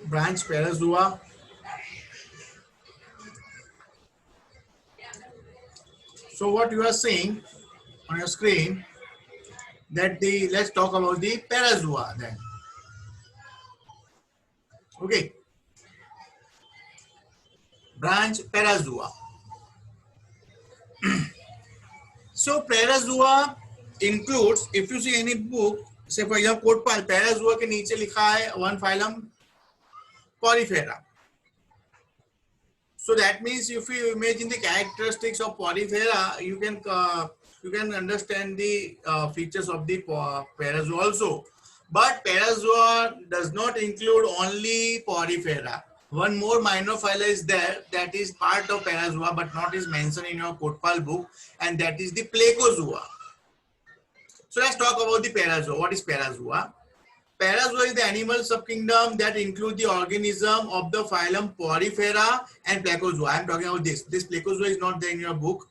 Branch Parazoa. So what you are seeing on your screen, that let's talk about the Parazoa then. Okay. Branch Parazoa. So Parazoa includes, if you see any book, say for example Kotpal, Parazoa के नीचे लिखा है one phylum Porifera. So that means if you imagine the characteristics of Porifera, you can understand the features of the Parazoa also. But Parazoa does not include only Porifera. One more minor phyla is there that is part of Parazoa but not is mentioned in your Kotpal book, and that is the Plecozoa. So let's talk about the Parazoa. What is Parazoa? Parazoa is the animal subkingdom that include the organism of the phylum Porifera and Plecozoa. I am talking about this. This Plecozoa is not there in your book,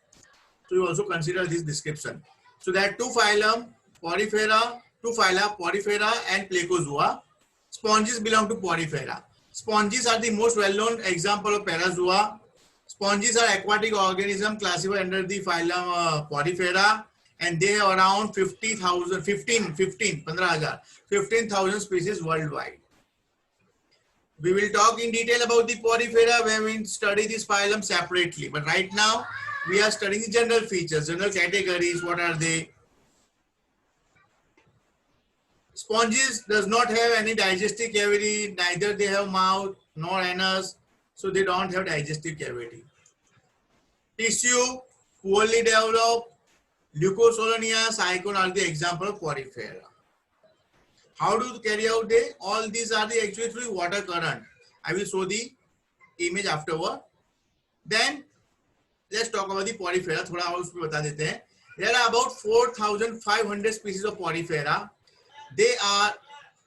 so you also consider this description. So there are two phyla, Porifera and Plecozoa. Sponges belong to Porifera. Sponges are the most well-known example of Parazoa. Sponges are aquatic organisms classified under the phylum Porifera, and they have around 15,000 species worldwide. We will talk in detail about the Porifera when we study this phylum separately. But right now, we are studying the general features, general categories. What are they? Sponges does not have any digestive cavity, neither they have mouth nor anus, so they don't have digestive cavity. Tissue, poorly developed. Leucosolonia, Cyclone are the example of Porifera. How do you carry out they? All these are the actually through water current. I will show the image afterward. Then let's talk about the Porifera. थोड़ा और उसमें बता देते हैं. There are about 4,500 species of Porifera. They are,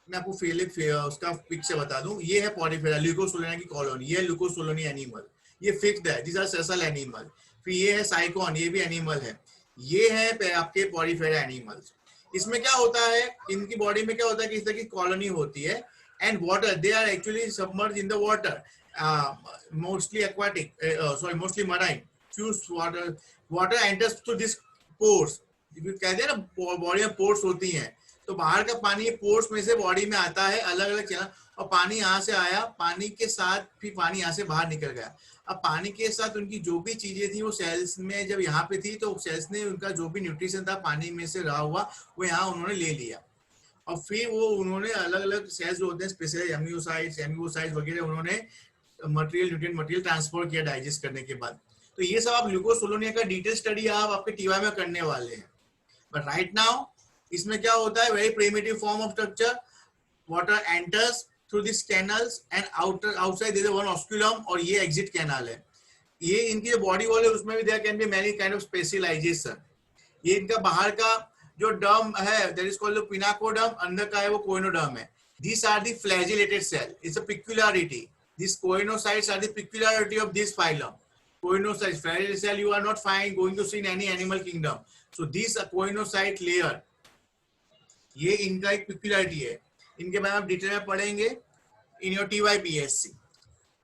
मैं आपको Philip उसका picture बता दूं. ये है Porifera, Leucosolonia की कॉलोनी. ये Leucosolonia एनिमल. ये फिक्स्ड है. These are sessile animal. फिर ये है साइकोन, ये भी एनिमल है. ये है आपके Porifera एनिमल्स. इसमें क्या होता है, इनकी बॉडी में क्या होता है कि इस तरह की कॉलोनी होती है. And water, they are actually submerge in the water, mostly aquatic, mostly marine. फ्यूज water enters through this pores. कहते हैं ना बॉडी में पोर्स होती हैं, तो बाहर का पानी पोर्स में से बॉडी में आता है अलग अलग चैनल, और पानी यहाँ से आया, पानी के साथ फिर पानी यहाँ से बाहर निकल गया. अब पानी के साथ उनकी जो भी चीजें थी वो सेल्स में जब यहाँ पे थी, तो सेल्स ने उनका जो भी न्यूट्रिशन था पानी में से रहा हुआ वो यहाँ उन्होंने ले लिया, और फिर वो उन्होंने अलग अलग सेल्स जो होते हैं स्पेशली एमियोसाइट्स वगैरह, उन्होंने न्यूट्रिएंट मटेरियल ट्रांसफर किया डाइजेस्ट करने के बाद. तो ये सब आप ल्यूकोसोलोनिया का डिटेल स्टडी आप आपके टीवाई में करने वाले हैं. बट राइट नाउ इसमें क्या होता है, very primitive form of structure. Water enters through these canals and outside there is one osculum, और ये exit canal है. ये इनकी जो बॉडी वॉल है उसमें भी there can be many kind of specialization. ये इनका बाहर का जो डर्म है that is called the pinacoderm, अंदर का है वो कोइनोडर्म है. These are the flagellated cell. It's a peculiarity. These coinocytes are the peculiarity of this phylum. Coinocytes, flagellated cell you are not going to see in any animal kingdom. So this coinocyte layer, ये इनका एक peculiarity है. इनके बारे में आप detail में पढ़ेंगे in your TYPSC.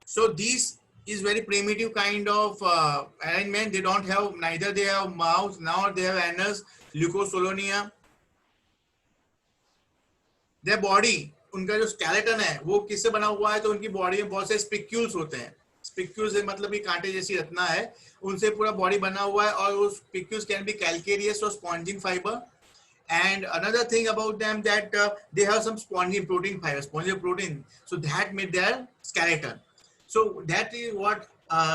So this is very primitive kind of arrangement. They don't have, neither they have mouth nor they have anus. Leucosolonia. Their body, उनका जो skeleton है वो किससे बना हुआ है, तो उनकी बॉडी में बहुत से spicules होते हैं. Spicules मतलब ये कांटे जैसी रचना है, उनसे पूरा बॉडी बना हुआ है, और वो spicules can be calcareous or spongin fiber. And another thing about them that they have some spongy protein fibers, spongy protein, so that made their skeleton. So that is what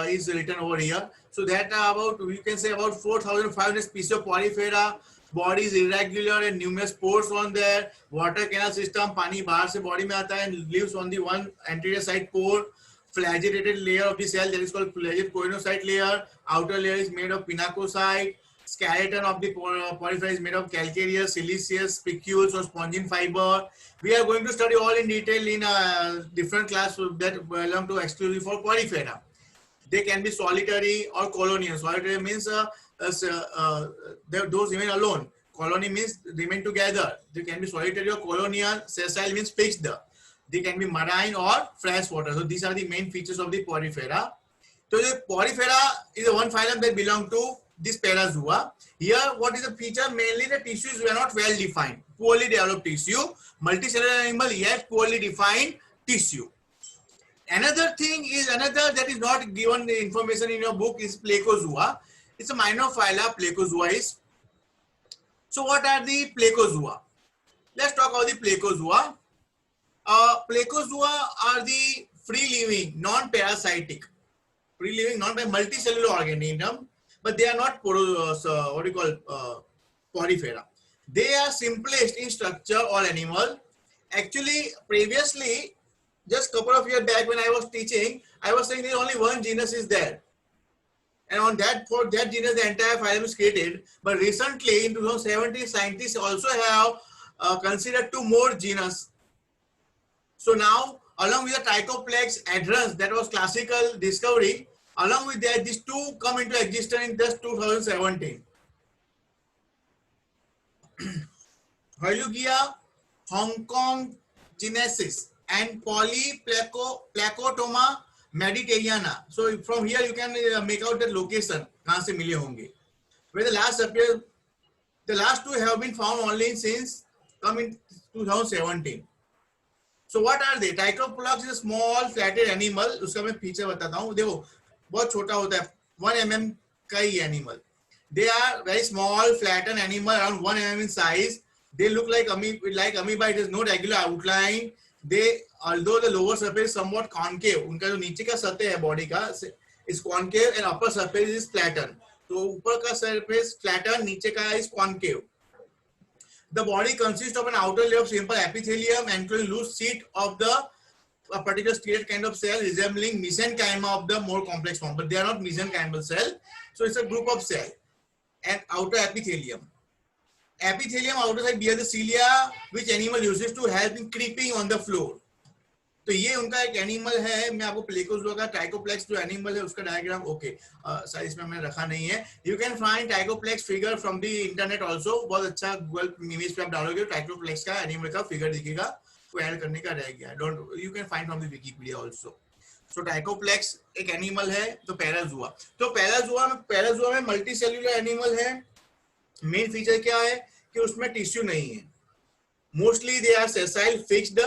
is written over here. So that about, you can say about 4,500 species of Porifera. Body is irregular and numerous pores on there. Water canal system, पानी बाहर से body में आता है and lives on the one anterior side pore. Flagellated layer of the cell, that is called flagellate coinocyte layer. Outer layer is made of pinacocyte. Skeleton of the Porifera is made of calcareous, siliceous, spicules or spongin fiber. We are going to study all in detail in a different class that belong to exclusively for Porifera. They can be solitary or colonial. Solitary means those remain alone. colony means remain together. They can be solitary or colonial. Sessile means fixed. They can be marine or fresh water. So these are the main features of the Porifera. So the Porifera is the one phylum that belong to this Parazoa. Here, what is the feature? Mainly the tissues were not well defined, poorly developed tissue. Multicellular animal, yet poorly defined tissue. Another thing is that is not given the information in your book is Plecozoa. It's a minor phyla. Plecozoa is. So what are the Plecozoa? Let's talk about the Plecozoa. Plecozoa are the free-living, non-parasitic, free-living, multicellular organism, but they are not porifera. They are simplest in structure or animal. Actually, previously, just couple of years back when I was teaching, I was saying there only one genus is there. And on that, for that genus, the entire phylum is created. But recently, in 2017, scientists also have considered 2 more genus. So now, along with the Trichoplex adherens, that was classical discovery, along with that, these 2 come into existence in just 2017. Hylugia hongkongensis and Polyplacotoma mediterraneana. So from here you can make out the location कहाँ से मिले होंगे. Where the last appear, the last 2 have been found only since come in 2017. So what are they? Trichoplex is a small flatted animal. उसका मैं feature बताता हूँ. देखो बहुत छोटा होता है, 1 mm का ही animal. They are very small, flattened animal, around 1 mm in size. They look like amoeba. It has no regular outline. They, although the lower surface is somewhat concave, उनका जो नीचे का सतह है बॉडी का is concave and upper surface is flattened. तो ऊपर का surface flattened, नीचे का is concave. The body consists of an outer layer of simple epithelium enclosing loose sheet of a particular striated kind of cell resembling mesenchyma of the more complex form, but they are not mesenchymal cell. So it's a group of cell and outer epithelium. Epithelium outer side bear the cilia which animal uses to help in creeping on the floor. तो ये उनका एक animal है. मैं आपको प्लेकोजोआ का ट्राइकोप्लेक्स जो animal है उसका डायग्राम ओके साइज में मैंने रखा नहीं है. You can find Trichoplax figure from the internet also. बहुत अच्छा गूगल इमेज पे आप डालोगे ट्राइकोप्लेक्स का एनिमल का फिगर दिखेगा. को ऐड करने का रह गया. Don't you can find from the Wikipedia also. So Trichoplax एक एनिमल है. तो पैराजोआ, पैराजोआ में मल्टी सेल्यूलर एनिमल है. मेन फीचर क्या है कि उसमें टिश्यू नहीं है. Mostly they are sessile fixed.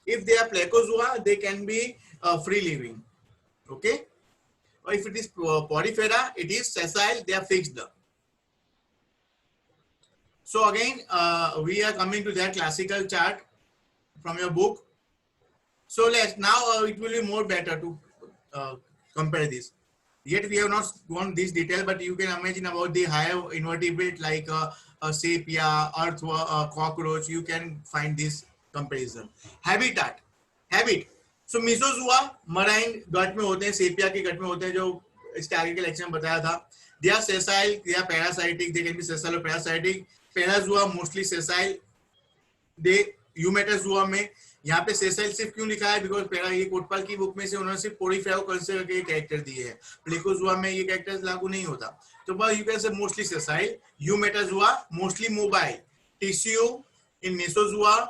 If they are Plecozoa, they can be free living. Okay. Or if it is Porifera, it is sessile, they are fixed. So again, we are coming to that classical chart from your book. So let's now it will be more better to compare this. Yet we have not gone this detail, but you can imagine about the higher invertebrate like a sepia, earthworm, cockroach. You can find this comparison. Habitat, habit. So mesozoa marine gut में होते हैं, sepia के gut में होते हैं, जो इसके आगे के लेक्चर में बताया था. They are sessile, they are parasitic, they can be sessile or parasitic. Parazoa mostly sessile. They eumetazoa में यहाँ पे sessile सिर्फ क्यों लिखा है? Because पैरा ये कोटपाल की बुक में से उन्होंने सिर्फ पोरीफेरा को कंसीडर करके कैरेक्टर दिए हैं. प्लेकोजोआ में ये कैरेक्टर्स लागू नहीं होता. तो बस you can say mostly sessile. Eumetazoa mostly mobile. Tissue in mesozoa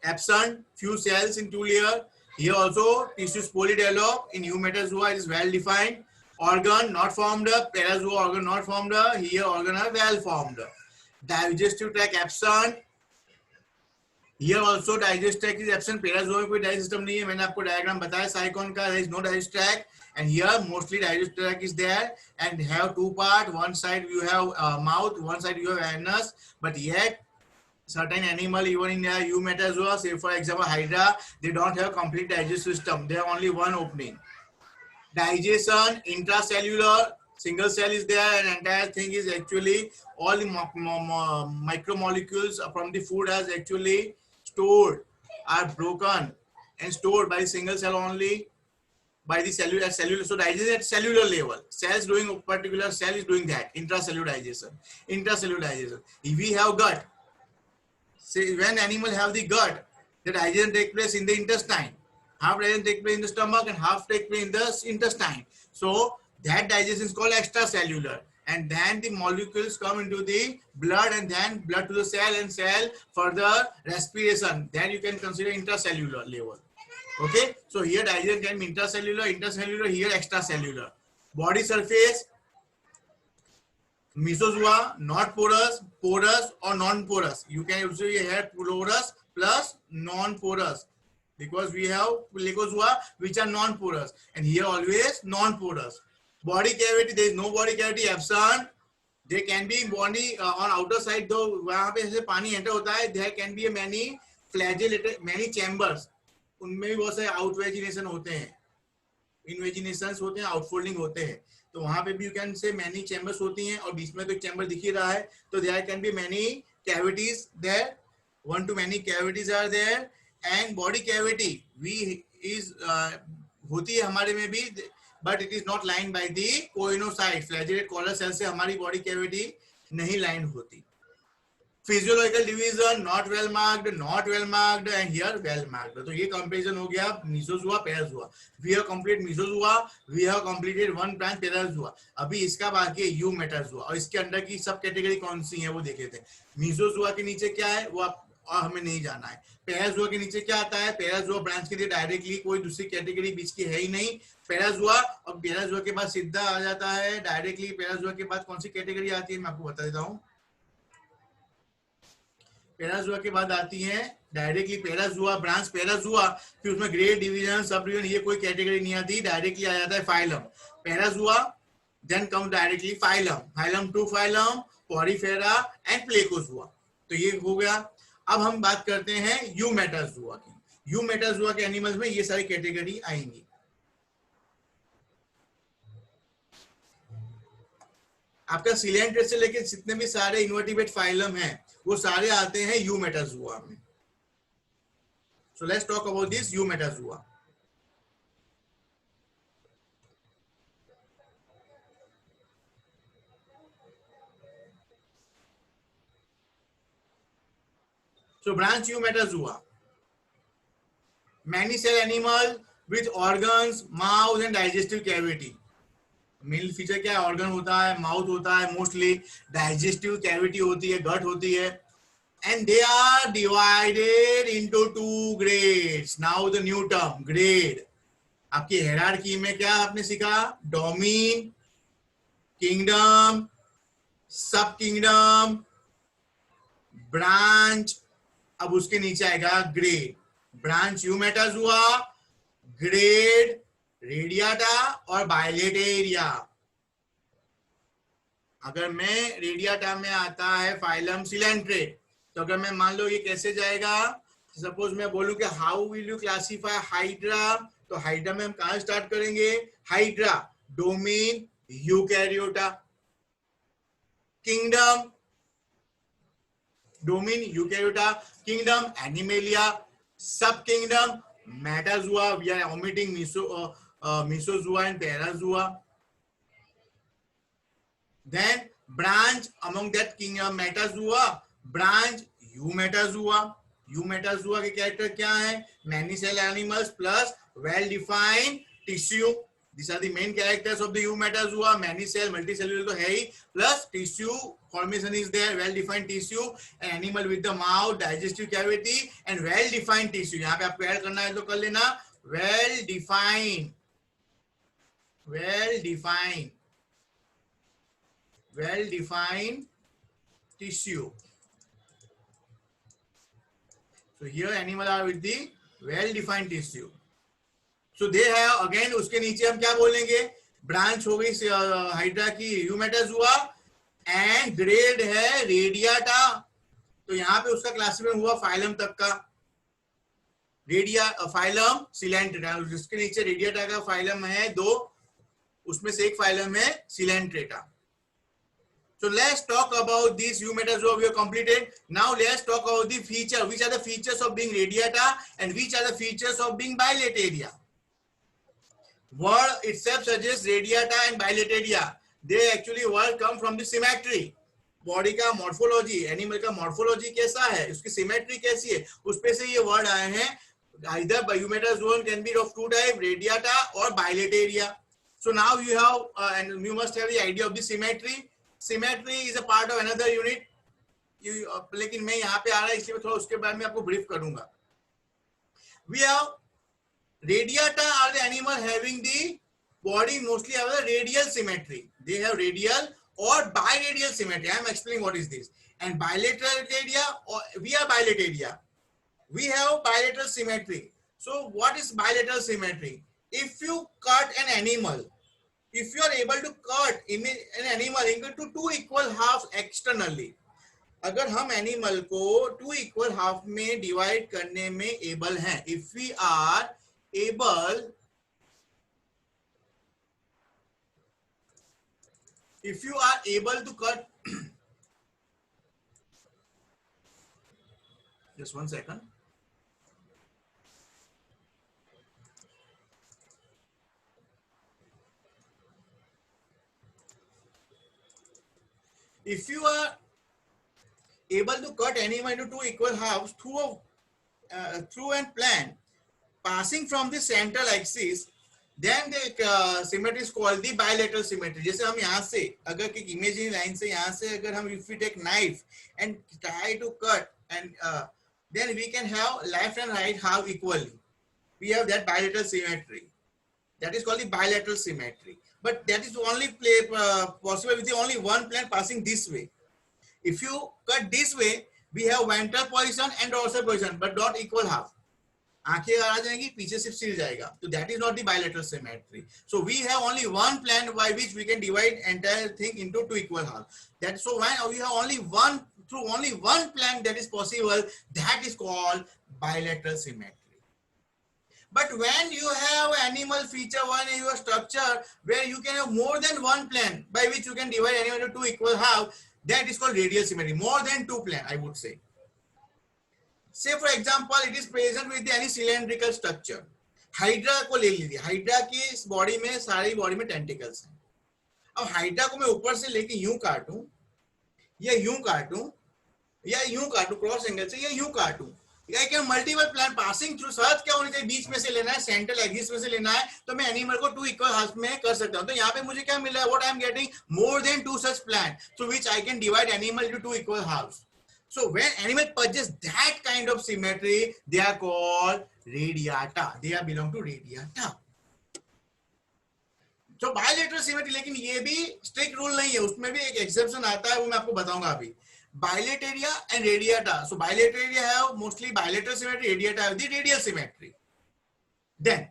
absent, few cells in 2 layers. Here also tissues poorly developed. In eumetazoa it is well defined. Organ not formed. Parazoa organ not formed. Here organ are well formed. Digestive tract absent. Here also digestive tract is absent. Parazoa में कोई digestive system नहीं है. मैंने आपको diagram बताया sycon का. There is no digestive tract. And here mostly digestive tract is there and have 2 parts. One side you have mouth, one side you have anus. But yet certain animal, even in eumetazoa, say for example Hydra, they don't have complete digestive system. They have only one opening. Digestion, intracellular, single cell is there, and entire thing is actually all the micromolecules from the food as actually stored, are broken and stored by single cell only, by the cellular. So digestion at cellular level, cells doing a particular cell is doing that, intracellular digestion. If we have gut, say when animal have the gut, the digestion take place in the intestine. Half digestion take place in the stomach and half take place in the intestine. So that digestion is called extracellular. and then the molecules come into the blood, and then blood to the cell, and cell further respiration. Then you can consider intracellular level. Okay, so here digestion can be intracellular, here extracellular. Body surface, mesozoa, not porous, porous or non-porous. You can also have porous plus non-porous, because we have glycozoa which are non-porous, and here always non-porous. Body cavity, there is no body cavity absent. There can be body on outer side, though वहाँ पे ऐसे पानी enter होता है. There can be many flagellated, many chambers. उनमें भी बहुत सारे आउटवेजिनेशन होते हैं, इनवेजिनेशंस होते हैं, आउटफोल्डिंग होते हैं. तो वहां पे भी you can say many chambers होती हैं, और बीच में तो एक चैम्बर दिख ही रहा है. तो there can be many cavities there, 1 to many cavities are there. And body cavity we is होती है हमारे में भी, but it is not line by the choanocyte. Flagellate collar cell से हमारी बॉडी कैविटी नहीं लाइन होती. Physiological division, not well marked and here well marked. तो ये कंपैरिजन हो गया Mesozoa Parazoa. We have complete Mesozoa, we have completed one branch Parazoa. अभी इसका बाकी है यूमेटाजोआ, और इसके अंडर की सब कैटेगरी कौन सी है वो देखे थे. मेसोजोआ के नीचे क्या है वो आप और हमें नहीं जाना है. पैराजोआ के नीचे क्या आता है, पैराजोआ ब्रांच के लिए डायरेक्टली कोई दूसरी कैटेगरी बीच की है ही नहीं. पैराजोआ, और पैराजोआ के बाद सीधा आ जाता है डायरेक्टली. पैराजोआ के बाद कौन सी कैटेगरी आती है मैं आपको बता देता हूँ. पैराजोआ के बाद आती है डायरेक्टली पैराजोआ ब्रांच पैराजोआ, फिर उसमें ग्रेड डिवीजन सब डिवीजन ये कोई कैटेगरी नहीं आती. डायरेक्टली आ जाता है phylum Parazoa, then come directly phylum to phylum, Porifera and Placozoa. तो ये हो गया. अब हम बात करते हैं यूमेटाजोआ की. यूमेटाजोआ के एनिमल्स में ये सारी कैटेगरी आएंगी. आपका सिलेंट्रेट से लेकर जितने भी सारे इन्वर्टिब्रेट फाइलम हैं वो सारे आते हैं यूमेटाजोआ में. So let's talk about this Eumetazoa. So branch eumetazoa, many cell animal with organs, mouth and digestive cavity. Main feature क्या है, ऑर्गन होता है, माउथ होता है, मोस्टली डाइजेस्टिव कैविटी होती है, गट होती है. And they are divided into 2 grades. Now the new term grade. आपकी हायरार्की में क्या आपने सीखा, domain, kingdom, sub kingdom, branch. अब उसके नीचे आएगा grade. Branch Eumetazoa, grade Radiata और बायलेटेरिया. अगर मैं रेडियाटा में आता है फाइलम सिलेंट्रेट, तो अगर मैं मान लो ये कैसे जाएगा, सपोज मैं बोलूं कि how will you classify Hydra, तो हाइड्रा में हम कहां स्टार्ट करेंगे, Hydra domain Eukaryota, kingdom domain Eukaryota, kingdom Animalia, sub kingdom Metazoa. We are omitting Mesozoa and Parazoa. Then branch among that kingdom metazoa, branch eumetazoa. eumetazoa के character क्या है, many cell animals plus well defined tissue. These are the main characters of the eumetazoa. Many cell, multicellular तो है ही, plus tissue formation is there, well defined tissue, an animal with the mouth, digestive cavity and well defined tissue. यहाँ पे आपको add करना है तो कर लेना, well defined tissue. So here animal are with the well defined tissue. So they have again, उसके नीचे हम क्या बोलेंगे, ब्रांच हो गई हाइड्रा की यूमेटाजोआ, एंड ग्रेड है रेडियाटा. तो यहाँ पे उसका क्लासिफिकेशन हुआ फाइलम तक का, रेडिया फाइलम सिलेंट्रेटा. जिसके नीचे रेडियाटा का फाइलम है 2, उसमें से एक फाइलम है Coelenterata. So let's talk about this eumetazoa we have completed. Now let's talk about the feature. Which are the features of being radiata and which are the features of being bilateria? Word itself suggests radiata and bilateria. They actually word come from the symmetry. Body का morphology, animal का morphology कैसा है, उसकी symmetry कैसी है, उस पे से ये वर्ड आए हैं. Either eumetazoa can be of 2 types, radiata or bilateria. So now you have and you must have the idea of the symmetry. Symmetry is a part of another unit, लेकिन मैं यहाँ पे आ रहा है इसलिए थोड़ा उसके बारे में आपको ब्रीफ करूंगा. We have radiata are the animal having the body mostly have a radial symmetry. They have radial or biradial symmetry. I am explaining what is this. And bilateralitaria, or we are bilateria. We have bilateral symmetry. So what is bilateral symmetry? If you cut an animal, if you are able to cut an animal into two equal halves externally, अगर हम animal को two equal half में divide करने में able हैं, if we are able, if you are able to cut just one second, if you are able to cut animal into two equal halves through an plan passing from the central axis, then the symmetry is called the bilateral symmetry. जैसे हम यहाँ से अगर एक imaginary line से यहाँ से अगर हम if we take knife and try to cut and then we can have left and right half equally. We have that bilateral symmetry. That is called the bilateral symmetry. But that is only possible with the only one plan passing this way. If you cut this way, we have ventral position and dorsal position, but not equal half. आंखें आ जाएंगी, पीछे सिर्फ सिर जाएगा. So that is not the bilateral symmetry. So we have only one plan by which we can divide entire thing into two equal halves. That so when we have only one plan that is possible, that is called bilateral symmetry. But when you have animal feature one in your structure where you can have more than one plan by which you can divide animal into two equal halves, that is called radial symmetry. More than two plan, I would say. Say for example, it is present with any cylindrical structure. Hydra को ले लीजिए. Hydra की इस body में, सारी body में tentacles हैं. अब हाइड्रा को मैं ऊपर से लेके यूं काटूं या यूं काटूं या यूं काटूं क्रॉस एंगल से या यूं काटूं, या can multiple plan passing through. Search क्या होनी चाहिए? बीच में से लेना है, सेंट्रल एक्सिस में से लेना है, तो मैं एनिमल को टू इक्वल हाफ में कर सकता हूं. तो यहाँ पे मुझे क्या मिला है? What I am getting? More than two such plan through which I can divide animal into two equal halves. So when animal possess that kind of symmetry, they are called radiata. They are belong to radiata. So bilateral symmetry, लेकिन ये भी strict rule नहीं है, उसमें भी एक exception आता है, वो मैं आपको बताऊंगा अभी. Bilateria and radiata. So bilateria have mostly bilateral symmetry, radiata have the radial symmetry. Then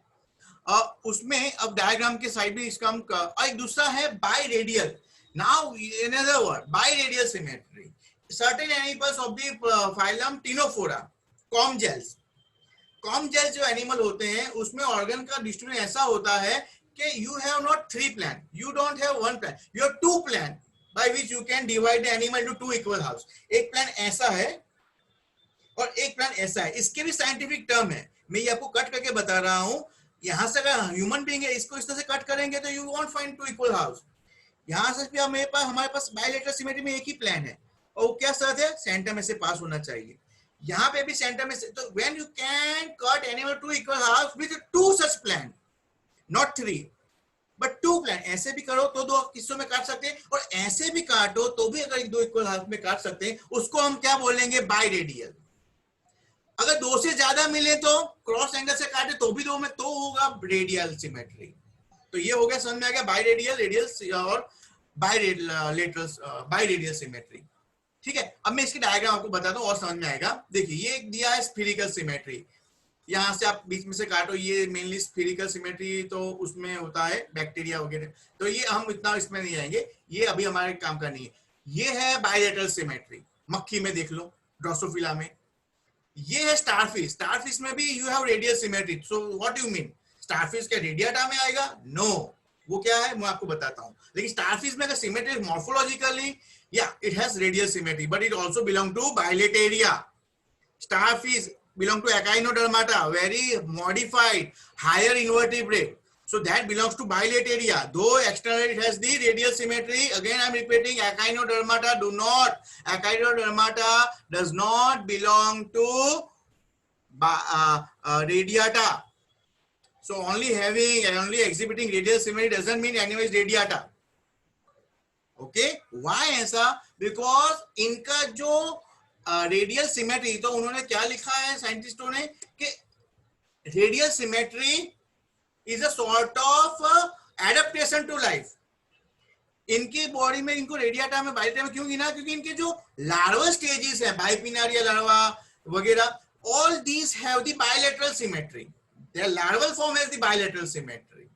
उसमें अब डायग्राम के साइड में इसका हम एक दूसरा है biradial. Now another word, biradial symmetry. Certain animals of the phylum Ctenophora, comb gels. Comb gels जो एनिमल होते हैं उसमें ऑर्गन का डिस्ट्रीब्यूशन ऐसा होता है कि you have not three plan, you don't have one plan, you have two plan by which you can divide the animal into two equal halves. एक प्लान ऐसा है और एक प्लान ऐसा है. इसके भी साइंटिफिक टर्म है, मैं ये आपको कट करके बता रहा हूं. यहां से अगर ह्यूमन बीइंग है, इसको इस तरह से कट करेंगे तो you won't find two equal halves. यहां से भी हमारे पास बायलैटरल सिमेट्री में एक ही प्लान है और क्या साथ है? सेंटर में से पास होना चाहिए. यहाँ पे भी सेंटर में से. तो when you can cut animal two equal half with two such plan, not three but two plan. ऐसे भी करो तो दो हिस्सों में काट सकते हैं, और ऐसे भी काटो तो भी अगर दो इक्वल हाफ में काट सकते हैं. उसको हम क्या बोलेंगे? बाइरेडियल. अगर दो से ज्यादा मिले तो क्रॉस एंगल से काटे तो भी दो में तो होगा रेडियल सिमेट्री. तो ये हो गया, समझ में आ गया? बाइरेडियल, रेडियल और बाइरेडियल सिमेट्री. ठीक है, अब मैं इसकी डायग्राम आपको बताता हूँ और समझ में आएगा. देखिए ये एक दिया है स्फेरिकल सिमेट्री. यहाँ से आप बीच में से काटो, ये मेनली स्फेरिकल सिमेट्री तो उसमें होता है बैक्टीरिया वगैरह, तो ये हम इतना इसमें नहीं आएंगे, ये अभी हमारे काम का नहीं है. ये है बायलैटरल सिमेट्री. मक्खी में देख लो, ड्रोसोफिला में. ये है स्टारफिश. स्टारफिश में भी you have radial symmetry. So what you mean? Starfish क्या रेडियाटा में आएगा? नो. वो क्या है मैं आपको बताता हूँ. लेकिन स्टारफिश में अगर symmetry morphologically, yeah, it has radial symmetry, but it also belong to bilateria. Starfish belong to Echinodermata, very modified, higher invertebrate. So that belongs to bilateria. Though externally it has the radial symmetry. Again, I am repeating, Echinodermata does not belong to radiata. So only exhibiting radial symmetry doesn't mean animal is radiata. Okay why ऐसा? Because इनका जो radial symmetry, तो उन्होंने क्या लिखा है साइंटिस्टों ने कि radial symmetry is a sort of adaptation to life. इनकी बॉडी में इनको रेडियाटा में बायोटा में क्यों गिना? क्योंकि इनके जो लार्वा स्टेजेस है, बाइपिनारिया लार्वा वगैरह, all these have the bilateral symmetry. Their larval form has the bilateral symmetry.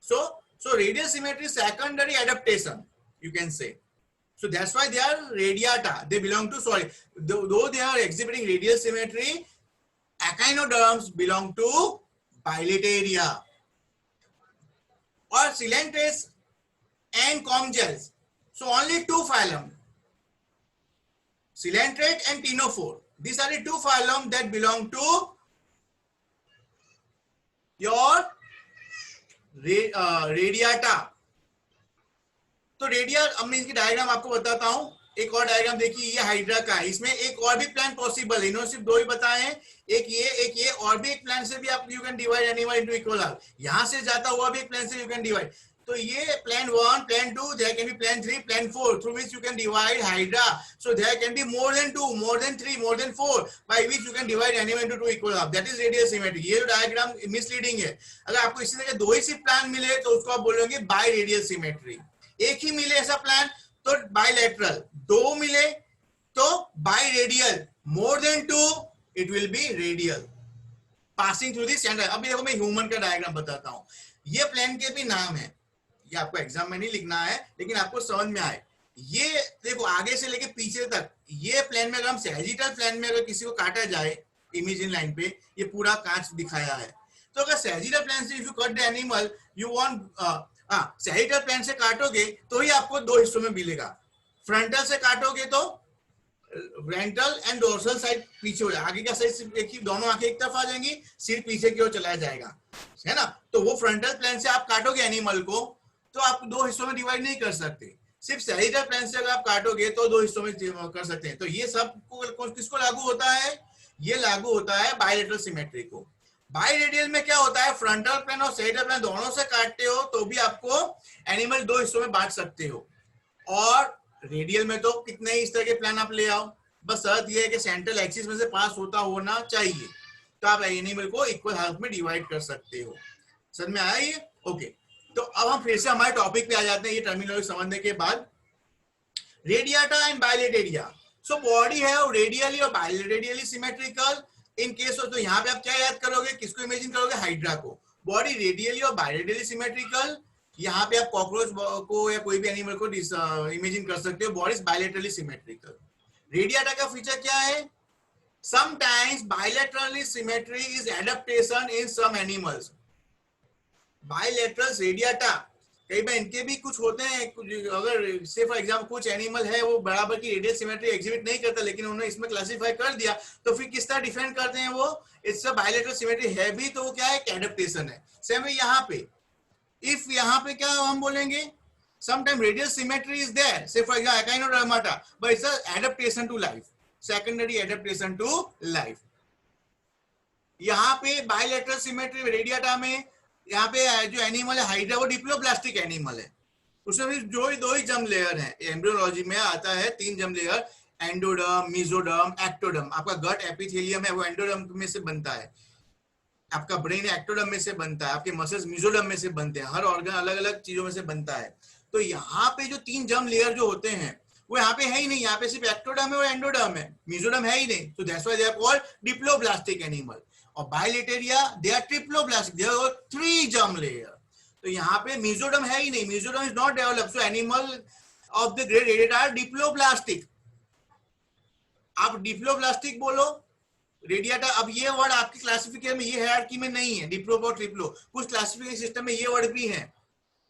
So radial symmetry is secondary adaptation, you can say. So that's why they are radiata. They belong to, sorry, though they are exhibiting radial symmetry, echinoderms belong to bilateria. Or coelentrates and comgels. So only two phylum, coelentrate and ctenophore. These are the two phylum that belong to your radiata. तो radio, अब मैं इसकी diagram आपको बताता हूं। एक और diagram देखिए, ये हाइड्रा का है, इसमें एक और भी प्लान पॉसिबल है। इन्होंने सिर्फ दो ही बताए हैं, एक ये और भी एक प्लान से भी आप you can divide animal into equal half. यहां से जाता हुआ भी एक प्लान से यू कैन डिवाइड। तो ये plan 1, plan 2, there can be plan 3, plan 4 through which you can divide hydra. So there can be more than 2, more than 3, more than 4 by which you can divide animal into two equal half. That is radial symmetry. ये जो diagram misleading है। अगर आपको इसी तरह दो ही सिर्फ plan मिले तो उसको आप बोलोगे बाय रेडियल सिमेट्री। एक ही मिले ऐसा प्लान तो बायलैटरल, दो मिले तो bye radial, more than 2 it will be radial passing through the centre. अभी देखो मैं ह्यूमन का डायग्राम बताता हूं। ये प्लान के भी नाम है, ये आपको एग्जाम में नहीं लिखना है लेकिन आपको समझ में आए। ये देखो आगे से लेके पीछे तक, ये प्लेन में अगर हम सैजिटल प्लेन में अगर किसी को काटा जाए इमेजिन लाइन पे, ये पूरा कांच दिखाया है। तो अगर सैजिटल प्लेन से if you cut the animal you want, sagittal plane से काटोगे तो ही आपको दो हिस्सों में मिलेगा। फ्रंटल से काटोगे तो वेंट्रल एंड डोर्सल साइड पीछे हो जाएगा, आगे का साइड एक ही, दोनों आंखें एक तरफ आ जाएंगी, सिर पीछे की ओर चला जाएगा, है ना। तो वो फ्रंटल प्लेन से आप काटोगे एनिमल को तो आप दो हिस्सों में डिवाइड नहीं कर सकते। सिर्फ सैजिटल प्लेन से अगर आप काटोगे तो दो हिस्सों में कर सकते हैं। तो ये सब किसको लागू होता है? ये लागू होता है बायलैटरल सिमेट्री को। बायरेडियल में क्या होता है? फ्रंटल प्लेन और सैजिटल प्लेन दोनों से काटते हो तो भी आपको एनिमल दो हिस्सों में बांट सकते हो। और रेडियल में तो कितने ही इस तरह के प्लान आप ले आओ, बस शर्त यह है कि सेंट्रल एक्सिस में से पास होना चाहिए, तो आप एनिमल को इक्वल हाफ में डिवाइड कर सकते हो। समझ में आया ये? ओके, तो अब हम फिर से हमारे टॉपिक पे आ जाते हैं। ये टर्मिनोलॉजी समझने के बाद, रेडियाटा एंड बायलेटेरिया। सो बॉडी है रेडियली और बायलेटेरियली सिमेट्रिकल इन केस हो। तो यहाँ पे आप क्या याद करोगे, किसको इमेजिन करोगे? हाइड्रा को। बॉडी रेडियली और बायलेटेरियली सिमेट्रिकल, यहाँ पे आप कॉकरोच को या कोई भी एनिमल को इमेजिन कर सकते हो। Body bilaterally symmetrical. रेडियाटा का फीचर क्या है? Sometimes bilaterally symmetry is adaptation in some animals. Bilateral Radiata कई बार इनके भी कुछ होते हैं, अगर से फॉर एग्जाम्पल कुछ एनिमल है वो बराबर की रेडियल सिमेट्री एग्जिबिट नहीं करता लेकिन उन्होंने इसमें क्लासिफाई कर दिया, तो फिर किस तरह डिफेंड करते हैं वो? इट्स अ बायलेटरल सिमेट्री है भी तो वो क्या है? एडेप्टेशन है। सेम है यहाँ पे, इफ यहाँ पे क्या हम बोलेंगे? Sometime radial symmetry is there, say for example Echinodermata, but it's a adaptation to life, secondary adaptation to life. यहाँ पे बायलेटरल सिमेट्री रेडियाटा में, यहाँ पे जो एनिमल है हाइड्रा वो डिप्लोब्लास्टिक एनिमल है, उसमें भी दो ही जर्म लेयर है। एम्ब्रियोलॉजी में आता है 3 germ layer, endoderm, mesoderm, ectoderm. आपका गट एपिथेलियम है वो एंडोडर्म में से बनता है, आपका ब्रेन एक्टोडर्म में से बनता है, आपके मसल्स मेसोडर्म में से बनते हैं, हर ऑर्गन अलग अलग चीजों में से बनता है। तो यहाँ पे जो 3 जर्म लेयर जो होते हैं वो यहाँ पे है ही नहीं, यहाँ पे सिर्फ एक्टोडर्म है और एंडोडर्म है, मेसोडर्म है ही नहीं। तो that's why they are called diploblastic animal. और Bilateria they are triploblastic, they are 3 germ layer. तो यहाँ पे मेसोडर्म है ही नहीं, mesoderm is not developed, so animal of the grade Radiata are diploblastic. आप डिप्लोब्लास्टिक बोलो रेडिएटा। अब ये वर्ड आपकी क्लासिफिकेशन में, ये हायरार्की में नहीं है, डिप्लो और ट्रिप्लो। कुछ क्लासिफिकेशन सिस्टम में ये वर्ड भी है,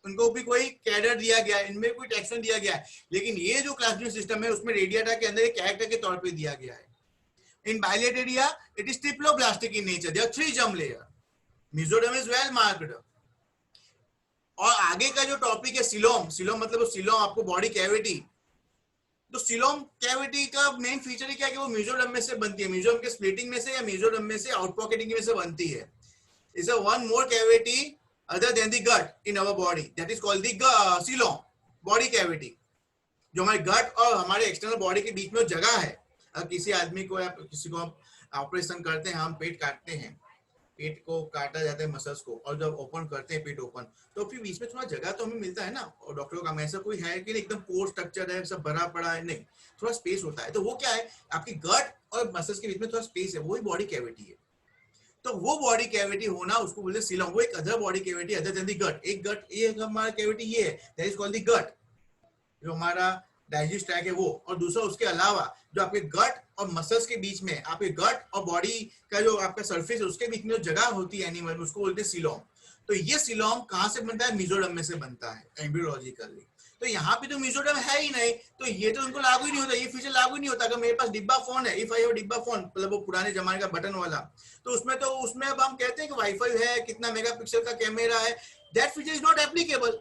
उनको भी कोई कैडर दिया गया है, इनमें कोई टेक्सन दिया गया है, लेकिन ये जो क्लासिफिकेशन सिस्टम है उसमें रेडिएटा के अंदर एक कैरेक्टर के तौर पे दिया गया है। In bilateria, it is triploblastic in nature. There are 3 germ layer. Mesoderm is well marked. और आगे का जो टॉपिक है सिलोम, सिलोम मतलब सिलोम आपको बॉडी कैविटी। तो सिलोम कैविटी का मेन फीचर क्या है कि वो मेसोडर्म में से बनती है, मेसोडर्म के स्प्लिटिंग में से या मेसोडर्म में से आउटपॉकेटिंग में से बनती है। It's a one more cavity other than the gut in our body, that is called the silom, body cavity. जो हमारे गट और हमारे एक्सटर्नल बॉडी के बीच में जो जगह है, अगर किसी आदमी को या किसी को ऑपरेशन करते हैं, हम पेट काटते हैं, पेट को काटा जाता है मसल्स को, और जब ओपन करते हैं पेट ओपन, तो फिर बीच में थोड़ा जगह तो हमें मिलता है ना, और डॉक्टर का काम ऐसा कोई है कि एकदम पोर स्ट्रक्चर है, सब भरा पड़ा है, नहीं, थोड़ा स्पेस होता है। तो वो क्या है, आपकी गट और मसल्स के बीच में थोड़ा स्पेस है, वही बॉडी कैविटी है। तो वो बॉडी कैविटी होना उसको बोलते हैं सीलोम। वो एक other body cavity other than the gut, एक गट, ये हमारा कैविटी ये है, that is called the gut, जो हमारा डाइजेस्ट ट्रैक है वो। और दूसरा उसके अलावा जो आपके गट और मसल्स के बीच में, आपके गट और बॉडी का जो आपका सरफेस है उसके बीच में जो जगह होती है एनिमल, उसको बोलते हैं सीलोम। तो ये सीलोम कहां से बनता है, मेसोडर्म में से बनता है एम्ब्रियोलॉजिकली। तो यहाँ पे तो मेसोडर्म है ही नहीं, तो ये तो उनको लागू ही नहीं होता, ये फीचर लागू ही नहीं होता। अगर मेरे पास डिब्बा फोन है, इफ आई हैव डिब्बा फोन, मतलब वो पुराने जमाने का बटन वाला, तो उसमें अब हम कहते हैं कि वाईफाई है, कितना मेगापिक्सल का कैमरा है, that feature is not applicable.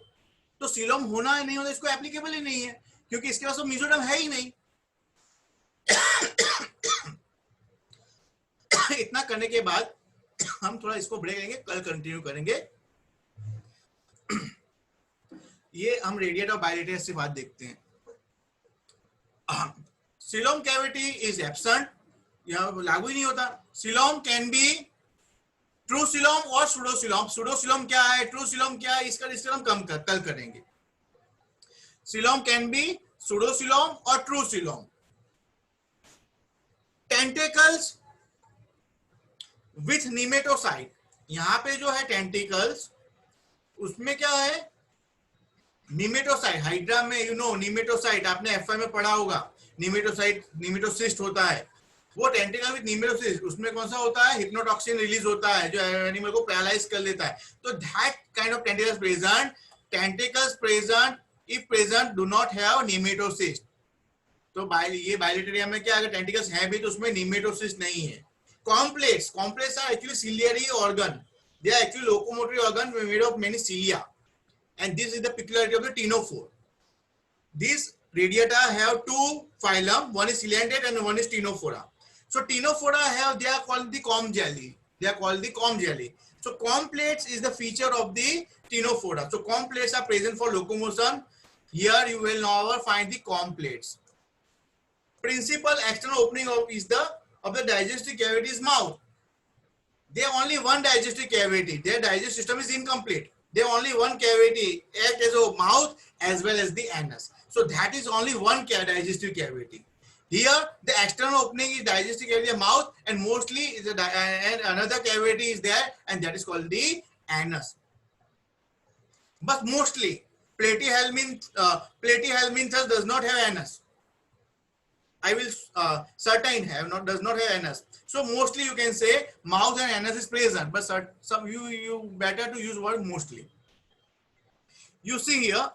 तो सीलोम होना नहीं होना इसको एप्लीकेबल ही नहीं है, क्योंकि इसके पास तो मेसोडर्म है ही नहीं। इतना करने के बाद हम थोड़ा इसको ब्रेक लेंगे, कल कंटिन्यू करेंगे। ये हम रेडिएट और बायलेटर से बात देखते हैं। सीलोम कैविटी इज एब्सेंट, यह लागू ही नहीं होता। Coelom can be true coelom और सूडोसीलोम। सूडोसीलोम क्या है, ट्रू सीलोम क्या है, इसका डिस्कशन हम कल करेंगे। सीलोम कैन बी सूडोसीलोम और true coelom. Tentacles with nematocyte, यहां पे जो है टेंटिकल्स, उसमें क्या है, निमेटोसाइट। हाइड्रा में निमेटोसाइट आपने एफआई में पढ़ा होगा, निमेटोसाइट निमेटोसिस्ट होता है, वो टेंटिकल विद निमेटोसिस्ट, उसमें कौन सा होता है, हिप्नोटॉक्सिन रिलीज होता है जो एनिमल को पैरालाइज कर लेता है। तो that kind of tentacles present, tentacles present if present do not have nematocyst. तो ये बायलेटेरिया में क्या, अगर टेंटिकल्स है भी तो उसमें निमेटोसिस्ट नहीं है। Complex are actually ciliary organ. They are actually locomotory organ made of many cilia, and this is the peculiarity of the ctenophore. These radiata have two phylum, one is ciliandrate and one is ctenophora. So ctenophora have, they are called the comb jelly. They are called the comb jelly. So comb plates is the feature of the ctenophora. So comb plates are present for locomotion. Here you will never find the comb plates. Principal external opening of the digestive cavity is mouth. They have only one digestive cavity. Their digestive system is incomplete. They have only one cavity, act as a mouth as well as the anus. So that is only one digestive cavity. Here the external opening is digestive cavity, the mouth, and mostly is and another cavity is there, and that is called the anus. But mostly platyhelminthes does not have anus. I will certain does not have anus. So mostly you can say mouth and anus is present, but some you better to use word mostly. You see here,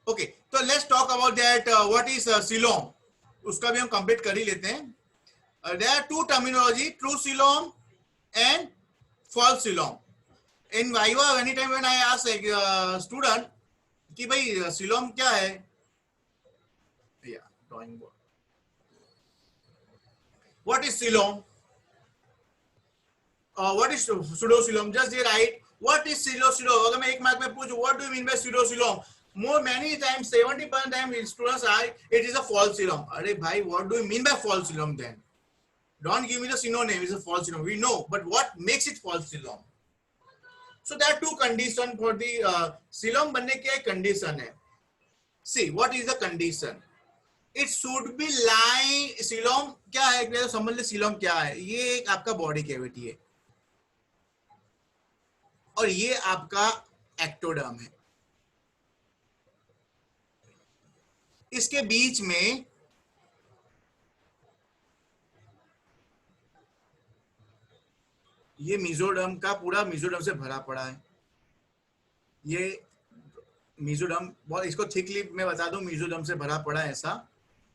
okay. So let's talk about that. What is coelom? उसका भी हम complete कर ही लेते हैं. There are two terminology: true coelom and false coelom. In Viva, anytime when I ask a student कि भाई coelom क्या है, drawing board, what is coelom, what is pseudocoelom, just they write what is सीलोसीलोम. अगर मैं एक mark में पूछूं what do you mean by pseudocoelom, more many times 70% time students are it is a false coelom. अरे भाई what do you mean by false coelom, then don't give me the synonym. It's a false coelom, we know, but what makes it false coelom? So there are two conditions for the coelom बनने के condition है. See what is the condition? It should be lying. coelom क्या है, तो समझ ले coelom क्या है. ये एक आपका बॉडी कैविटी है और ये आपका एक्टोडर्म है. इसके बीच में ये मेसोडर्म का पूरा मेसोडर्म से भरा पड़ा है. ये मेसोडर्म बहुत, इसको थिकली मैं बता दूं, मेसोडर्म से भरा पड़ा है, ऐसा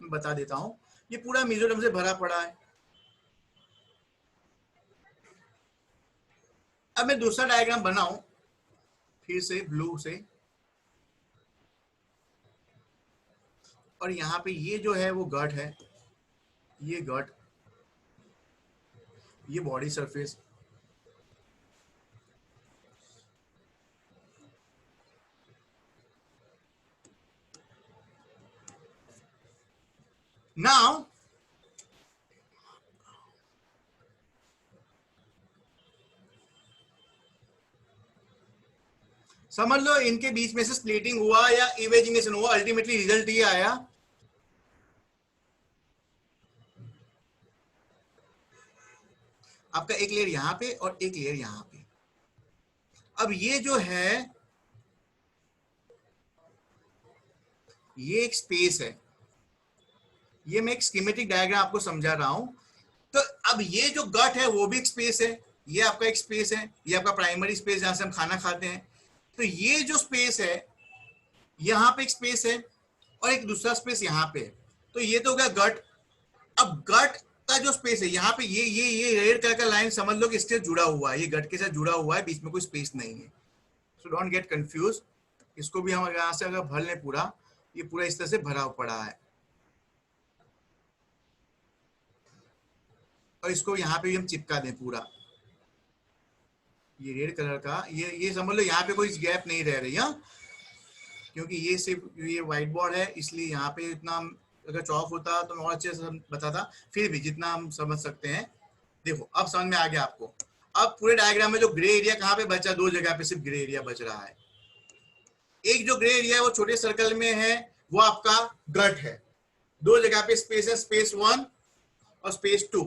मैं बता देता हूं. ये पूरा मेसोडर्म से भरा पड़ा है. अब मैं दूसरा डायग्राम बनाऊं फिर से ब्लू से, और यहाँ पे ये जो है वो गट है, ये गट, ये बॉडी सरफेस, नाउ समझ लो इनके बीच में से स्प्लिटिंग हुआ या इमेजिनेशन हुआ, अल्टीमेटली रिजल्ट ये आया आपका एक लेयर यहां पे और एक लेयर यहां पे। अब ये जो है ये एक स्पेस है, ये मैं एक स्कीमेटिक डायग्राम आपको समझा रहा हूं। तो अब ये जो गट है वो भी एक स्पेस है, ये आपका एक स्पेस है, ये आपका प्राइमरी स्पेस जहां से हम खाना खाते हैं। तो ये जो स्पेस है यहाँ पे एक स्पेस है और एक दूसरा स्पेस यहाँ पे है। तो ये तो हो गया गट। अब गट का जो स्पेस है यहाँ पे ये रेड कलर का लाइन समझ लो कि इससे जुड़ा हुआ है, ये गट के साथ जुड़ा हुआ है, बीच में कोई स्पेस नहीं है। So don't get confuse. इसको भी हम यहाँ से अगर भर लें पूरा, ये पूरा इस तरह से भरा पड़ा है और इसको यहाँ पे भी हम चिपका दें पूरा, ये रेड कलर का, ये समझ लो यहाँ पे कोई गैप नहीं रह रही है, क्योंकि ये सिर्फ ये व्हाइट बोर्ड है इसलिए यहाँ पे इतना, अगर चौक होता तो मैं और अच्छे से बताता, फिर भी जितना हम समझ सकते हैं। देखो अब समझ में आ गया आपको। अब पूरे डायग्राम में जो ग्रे एरिया कहाँ पे बचा, दो जगह पे सिर्फ ग्रे एरिया बच रहा है। एक जो ग्रे एरिया है वो छोटे सर्कल में है, वो आपका गट है। दो जगह पे स्पेस है, स्पेस 1 और स्पेस 2।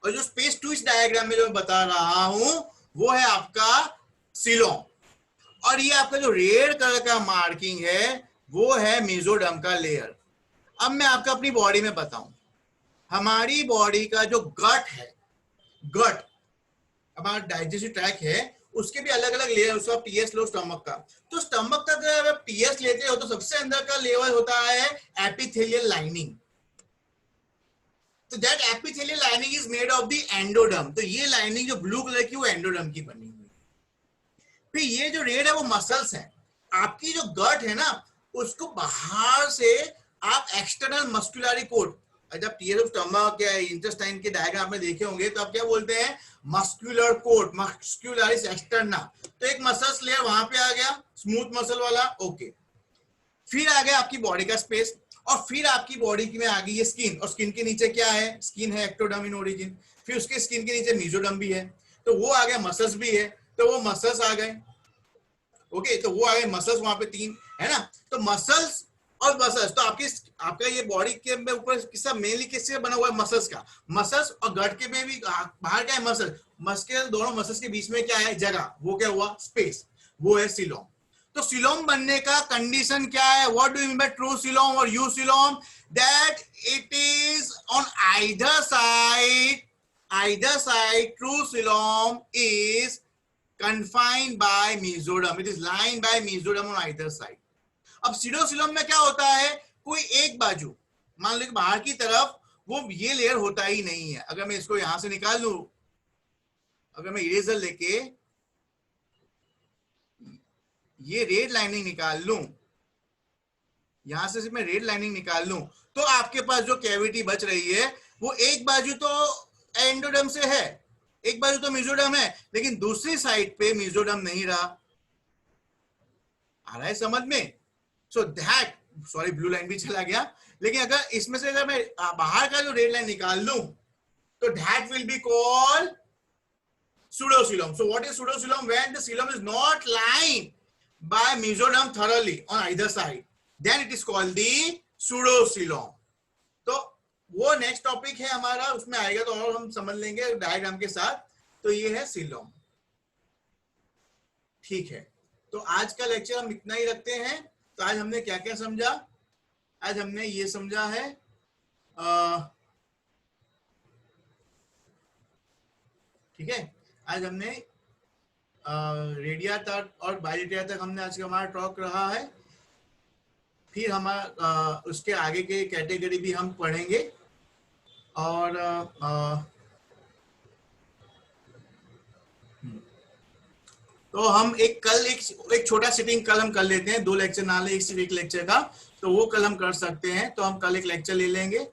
और जो स्पेस 2 इस डायग्राम में जो मैं बता रहा हूं वो है आपका सीलोम। और ये आपका जो रेड कलर का मार्किंग है वो है मेसोडर्म का लेयर। अब मैं आपको अपनी बॉडी में बताऊं, हमारी बॉडी का जो गट है, गट हमारा डाइजेस्टिव ट्रैक है, उसके भी अलग अलग लेयर, उसको आप टीएस लो स्टमक का। तो स्टमक का जब आप टीएस लेते हो तो सबसे अंदर का लेवल होता है एपिथेलियल लाइनिंग। तो that epithelial lining is made of the endoderm. तो ये लाइनिंग जो ब्लू कलर की वो एंडोडर्म की बनी हुई। फिर ये जो रेड है वो मसल्स है। आपकी जो गट है ना उसको बाहर से आप एक्सटर्नल मस्कुलरी कोट, जब टीयर ऑफ स्टमक या इंटेस्टाइन के डायग्राम में देखे होंगे तो आप क्या बोलते हैं, मस्कुलर कोट, मस्कुलरिस एक्सटर्ना। तो एक मसल्स लेयर वहां पे आ गया, स्मूथ मसल वाला, ओके। फिर आ गया आपकी बॉडी का स्पेस, और फिर आपकी बॉडी में आ गई ये स्किन, और स्किन के नीचे क्या है, स्किन है एक्टोडर्म इन ओरिजिन। फिर उसके स्किन के नीचे मेसोडर्म भी है, तो वो आ गया, मसल्स भी है, तो वो मसल्स आ गए, ओके। तो वो आ गए मसल्स, वहां पे 3 है ना। तो मसल्स और मसल्स, तो आपका ये बॉडी के ऊपर किसका मेनली किससे बना हुआ है, मसल्स का। मसल्स और गट के में भी बाहर क्या है, मसल। मस्कुलर दोनों मसल्स के बीच में क्या है, जगह, वो क्या हुआ, स्पेस, वो है सीलोम। तो सीलोम बनने का कंडीशन क्या है, what do you mean by true coelom और eucoelom, that it is on either side true coelom is confined by mesoderm, it is lined by mesoderm on either side. अब सीडोसीलम में क्या होता है, कोई एक बाजू, मान लो कि बाहर की तरफ वो ये लेयर होता ही नहीं है। अगर मैं इसको यहां से निकाल लूं, अगर मैं इरेजर लेके ये रेड लाइनिंग निकाल लूं, यहां से सिर्फ मैं रेड लाइनिंग निकाल लूं, तो आपके पास जो कैविटी बच रही है वो एक बाजू तो एंडोडर्म से है, एक बाजू तो मेसोडर्म है, लेकिन दूसरी साइड पे मेसोडर्म नहीं रहा। आ रहा है समझ में। So that, sorry blue line भी चला गया, लेकिन अगर इसमें से अगर मैं बाहर का जो रेड लाइन निकाल लूं तो that will be called pseudocoelom. So what is pseudocoelom? When the coelom is not lined by mesoderm thoroughly on either side, then it is called the pseudocoelom. तो वो नेक्स्ट टॉपिक है हमारा, उसमें आएगा तो और हम समझ लेंगे डायग्राम के साथ। तो ये है सीलोम, ठीक है। तो आज का लेक्चर हम इतना ही रखते हैं। तो आज हमने क्या क्या समझा, आज हमने ये समझा है ठीक है, आज हमने रेडिया तक और बायोरेडिया तक हमने आज का हमारा टॉक रहा है। फिर हमारा उसके आगे के कैटेगरी भी हम पढ़ेंगे, और तो हम कल एक छोटा सिटिंग कल हम कर लेते हैं, 2 लेक्चर ना ले, सिर्फ एक लेक्चर का, तो वो कल हम कर सकते हैं। तो हम कल एक लेक्चर ले लेंगे,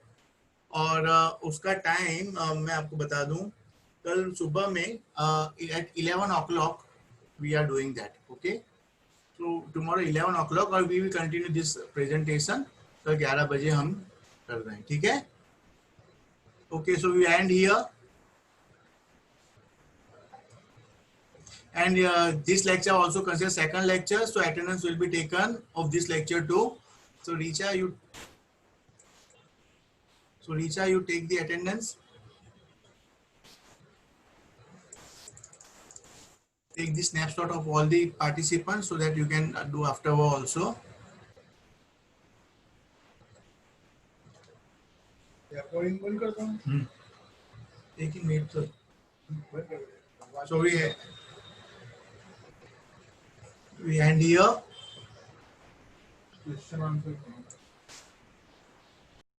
और उसका टाइम मैं आपको बता दूं, कल सुबह में at 11 o'clock we are doing that, okay? So tomorrow 11 o'clock और we will continue this presentation। तो 11 बजे हम कर रहे हैं, ठीक है. Okay, so we end here. And this lecture also considers second lecture, so attendance will be taken of this lecture too. So Richa, you take the attendance. Take the snapshot of all the participants so that you can do afterward also. recording बंद करता हूँ. एक ही minute तो. So we end here. Question answer.